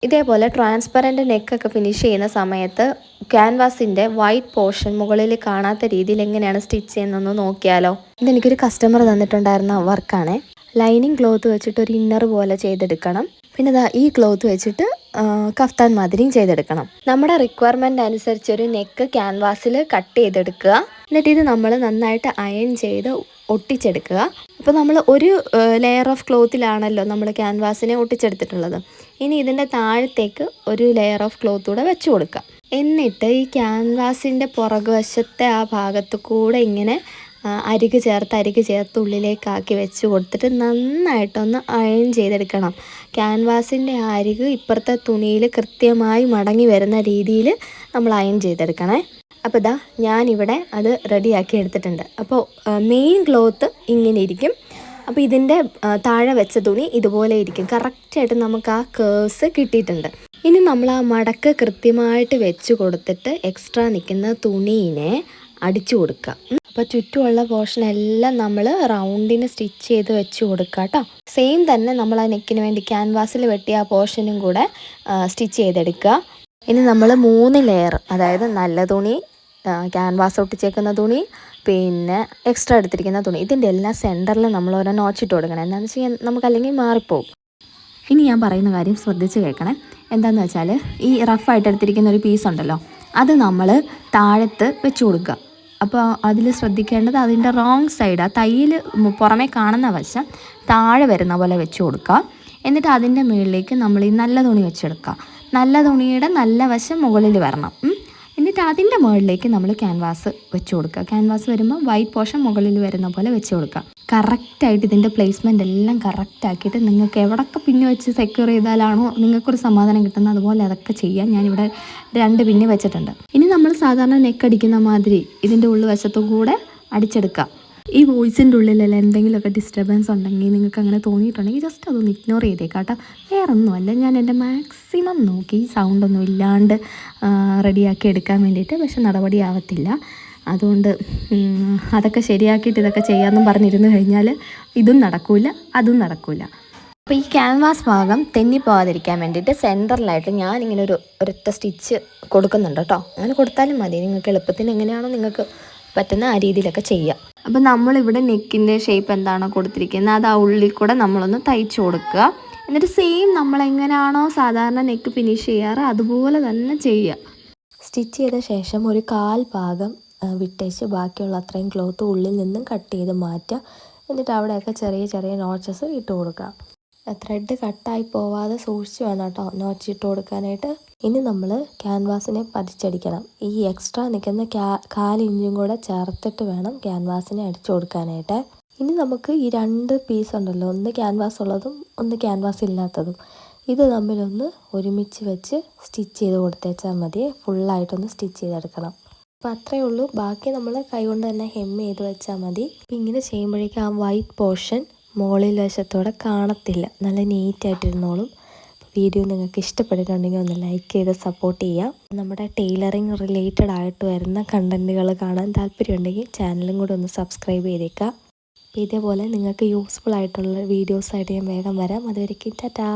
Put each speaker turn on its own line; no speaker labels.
ഇതേപോലെ transparent നെക്കൊക്കെ finish ചെയ്യുന്ന സമയത്ത് ക്യാൻവാസിൻ്റെ വൈറ്റ് പോർഷൻ മുകളിൽ കാണാത്ത രീതിയിൽ എങ്ങനെയാണ് സ്റ്റിച്ച് ചെയ്യുന്നതെന്ന് നോക്കിയാലോ. ഇതെനിക്കൊരു കസ്റ്റമർ തന്നിട്ടുണ്ടായിരുന്ന വർക്കാണ്. ലൈനിങ് ക്ലോത്ത് വെച്ചിട്ട് ഒരു ഇന്നർ പോലെ ചെയ്തെടുക്കണം. പിന്നെ ഇതാ ഈ ക്ലോത്ത് വെച്ചിട്ട് കഫ്താൻ മാതിരിയും ചെയ്തെടുക്കണം. നമ്മുടെ റിക്വയർമെൻറ്റ് അനുസരിച്ച് ഒരു നെക്ക് ക്യാൻവാസിൽ കട്ട് ചെയ്തെടുക്കുക. എന്നിട്ട് ഇത് നമ്മൾ നന്നായിട്ട് അയൺ ചെയ്ത് ഒട്ടിച്ചെടുക്കുക. അപ്പോൾ നമ്മൾ ഒരു ലെയർ ഓഫ് ക്ലോത്തിലാണല്ലോ നമ്മൾ ക്യാൻവാസിനെ ഒട്ടിച്ചെടുത്തിട്ടുള്ളത്. ഇനി ഇതിൻ്റെ താഴത്തേക്ക് ഒരു ലെയർ ഓഫ് ക്ലോത്ത് കൂടെ വെച്ച് കൊടുക്കുക. എന്നിട്ട് ഈ ക്യാൻവാസിൻ്റെ പുറകുവശത്തെ ആ ഭാഗത്ത് കൂടെ ഇങ്ങനെ അരിക് ചേർത്ത് ഉള്ളിലേക്കാക്കി വെച്ച് കൊടുത്തിട്ട് നന്നായിട്ടൊന്ന് അയൺ ചെയ്തെടുക്കണം. ക്യാൻവാസിൻ്റെ ആ അരിക് ഇപ്പുറത്തെ തുണിയിൽ കൃത്യമായി മടങ്ങി വരുന്ന രീതിയിൽ നമ്മൾ അയൺ ചെയ്തെടുക്കണേ. അപ്പോൾ ഇതാ ഞാനിവിടെ അത് റെഡിയാക്കി എടുത്തിട്ടുണ്ട്. അപ്പോൾ മെയിൻ ക്ലോത്ത് ഇങ്ങനെ ഇരിക്കും. അപ്പോൾ ഇതിൻ്റെ താഴെ വെച്ച തുണി ഇതുപോലെ ഇരിക്കും. കറക്റ്റായിട്ട് നമുക്ക് ആ കേഴ്സ് കിട്ടിയിട്ടുണ്ട്. ഇനി നമ്മൾ ആ മടക്ക് കൃത്യമായിട്ട് വെച്ച് കൊടുത്തിട്ട് എക്സ്ട്രാ നിൽക്കുന്ന തുണീനെ അടിച്ചു കൊടുക്കുക. അപ്പോൾ ചുറ്റുമുള്ള പോർഷൻ എല്ലാം നമ്മൾ റൗണ്ടിന് സ്റ്റിച്ച് ചെയ്ത് വെച്ച് കൊടുക്കുക കേട്ടോ. സെയിം തന്നെ നമ്മൾ ആ നെക്കിന് വേണ്ടി ക്യാൻവാസിൽ വെട്ടിയ ആ പോർഷനും കൂടെ സ്റ്റിച്ച് ചെയ്തെടുക്കുക. ഇനി നമ്മൾ 3 ലെയർ, അതായത് നല്ല തുണി, ക്യാൻവാസ് ഒട്ടിച്ചേക്കുന്ന തുണി, പിന്നെ എക്സ്ട്രാ എടുത്തിരിക്കുന്ന തുണി, ഇതിൻ്റെ എല്ലാം സെൻറ്ററിൽ നമ്മൾ ഓരോ നോച്ചിട്ട് കൊടുക്കണം. എന്താണെന്ന് വെച്ചാൽ നമുക്കല്ലെങ്കിൽ മാറിപ്പോവും. ഇനി ഞാൻ പറയുന്ന കാര്യം ശ്രദ്ധിച്ച് കേൾക്കണേ. എന്താണെന്ന് വെച്ചാൽ ഈ റഫായിട്ട് എടുത്തിരിക്കുന്ന ഒരു പീസ് ഉണ്ടല്ലോ, അത് നമ്മൾ താഴത്ത് വെച്ച് കൊടുക്കുക. അപ്പോൾ അതിൽ ശ്രദ്ധിക്കേണ്ടത് അതിൻ്റെ റോങ് സൈഡ്, ആ തയ്യൽ പുറമേ കാണുന്ന വശം താഴെ വരുന്ന പോലെ വെച്ച് കൊടുക്കുക. എന്നിട്ട് അതിൻ്റെ മുകളിലേക്ക് നമ്മൾ ഈ നല്ല തുണി വെച്ചെടുക്കുക. നല്ല തുണിയുടെ നല്ല വശം മുകളിൽ വരണം. എന്നിട്ട് അതിൻ്റെ മുകളിലേക്ക് നമ്മൾ ക്യാൻവാസ് വെച്ച് കൊടുക്കുക. ക്യാൻവാസ് വരുമ്പോൾ വൈറ്റ് പോർഷൻ മുകളിൽ വരുന്ന പോലെ വെച്ച് കൊടുക്കുക. കറക്റ്റായിട്ട് ഇതിൻ്റെ പ്ലേസ്മെൻ്റ് എല്ലാം കറക്റ്റാക്കിയിട്ട് നിങ്ങൾക്ക് എവിടെയൊക്കെ പിന്ന് വെച്ച് സെക്യൂർ ചെയ്താലാണോ നിങ്ങൾക്കൊരു സമാധാനം കിട്ടുന്നത് അതുപോലെ അതൊക്കെ ചെയ്യാം. ഞാനിവിടെ 2 പിന്ന് വെച്ചിട്ടുണ്ട്. ഇനി നമ്മൾ സാധാരണ നെക്ക് അടിക്കുന്ന മാതിരി ഇതിൻ്റെ ഉൾവശത്തു കൂടെ അടിച്ചെടുക്കുക. ഈ വോയിസിൻ്റെ ഉള്ളിലല്ല എന്തെങ്കിലുമൊക്കെ ഡിസ്റ്റർബൻസ് ഉണ്ടെങ്കിൽ നിങ്ങൾക്ക് അങ്ങനെ തോന്നിയിട്ടുണ്ടെങ്കിൽ ജസ്റ്റ് അതൊന്ന് ഇഗ്നോർ ചെയ്തേക്കാം കേട്ടോ. വേറൊന്നുമല്ല, ഞാൻ എൻ്റെ മാക്സിമം നോക്കി സൗണ്ടൊന്നും ഇല്ലാണ്ട് റെഡിയാക്കി എടുക്കാൻ വേണ്ടിയിട്ട്. പക്ഷെ നടപടിയാവത്തില്ല. അതുകൊണ്ട് അതൊക്കെ ശരിയാക്കിയിട്ട് ഇതൊക്കെ ചെയ്യാമെന്നും പറഞ്ഞിരുന്നു കഴിഞ്ഞാൽ ഇതും നടക്കില്ല, അതും നടക്കില്ല. അപ്പോൾ ഈ ക്യാൻവാസ് ഭാഗം തെന്നിപ്പോകാതിരിക്കാൻ വേണ്ടിയിട്ട് സെൻറ്ററിലായിട്ട് ഞാനിങ്ങനെ ഒരൊറ്റ സ്റ്റിച്ച് കൊടുക്കുന്നുണ്ട് കേട്ടോ. അങ്ങനെ കൊടുത്താലും മതി. നിങ്ങൾക്ക് എളുപ്പത്തിന് എങ്ങനെയാണോ നിങ്ങൾക്ക് പറ്റുന്ന ആ രീതിയിലൊക്കെ ചെയ്യാം. അപ്പോൾ നമ്മളിവിടെ നെക്കിൻ്റെ ഷേപ്പ് എന്താണോ കൊടുത്തിരിക്കുന്നത് അത് ആ ഉള്ളിൽ കൂടെ നമ്മളൊന്ന് തയ്ച്ചു കൊടുക്കുക. എന്നിട്ട് സെയിം നമ്മളെങ്ങനെയാണോ സാധാരണ നെക്ക് ഫിനിഷ് ചെയ്യാറ് അതുപോലെ തന്നെ ചെയ്യുക. സ്റ്റിച്ച് ചെയ്ത ശേഷം ഒരു 1/4 ഭാഗം വിട്ടേച്ച് ബാക്കിയുള്ള അത്രയും ക്ലോത്ത് ഉള്ളിൽ നിന്നും കട്ട് ചെയ്ത് മാറ്റുക. എന്നിട്ട് അവിടെയൊക്കെ ചെറിയ ചെറിയ നോച്ചസ് ഇട്ട് കൊടുക്കുക. ത്രെഡ് കട്ടായി പോവാതെ സൂക്ഷിച്ച് വേണം കേട്ടോ നോച്ച് ഇട്ട് കൊടുക്കാനായിട്ട്. ഇനി നമ്മൾ ക്യാൻവാസിനെ പതിച്ചടിക്കണം. ഈ എക്സ്ട്രാ നിൽക്കുന്ന 1/4 ഇഞ്ചും കൂടെ ചേർത്തിട്ട് വേണം ക്യാൻവാസിനെ അടിച്ചു കൊടുക്കാനായിട്ട്. ഇനി നമുക്ക് ഈ 2 പീസ് ഉണ്ടല്ലോ, ഒന്ന് ക്യാൻവാസ് ഉള്ളതും ഒന്ന് ക്യാൻവാസ് ഇല്ലാത്തതും, ഇത് തമ്മിലൊന്ന് ഒരുമിച്ച് വെച്ച് സ്റ്റിച്ച് ചെയ്ത് കൊടുത്തേച്ചാൽ മതി. ഫുള്ളായിട്ടൊന്ന് സ്റ്റിച്ച് ചെയ്തെടുക്കണം. അപ്പോൾ അത്രയേ ഉള്ളൂ. ബാക്കി നമ്മൾ കൈകൊണ്ട് തന്നെ ഹെം ചെയ്ത് വെച്ചാൽ മതി. അപ്പോൾ ഇങ്ങനെ ചെയ്യുമ്പോഴേക്കും ആ വൈറ്റ് പോർഷൻ മുകളിൽ വശത്തോടെ കാണത്തില്ല, നല്ല നീറ്റായിട്ടിരുന്നോളും. വീഡിയോ നിങ്ങൾക്ക് ഇഷ്ടപ്പെട്ടിട്ടുണ്ടെങ്കിൽ ഒന്ന് ലൈക്ക് ചെയ്ത് സപ്പോർട്ട് ചെയ്യാം. നമ്മുടെ ടൈലറിങ് റിലേറ്റഡ് ആയിട്ട് വരുന്ന കണ്ടൻറ്റുകൾ കാണാൻ താല്പര്യമുണ്ടെങ്കിൽ ചാനലും കൂടെ ഒന്ന് സബ്സ്ക്രൈബ് ചെയ്തേക്കാം. അപ്പോൾ ഇതേപോലെ നിങ്ങൾക്ക് യൂസ്ഫുൾ ആയിട്ടുള്ള വീഡിയോസായിട്ട് ഞാൻ വേഗം വരാം. അതുവരേക്കും ടാറ്റാ.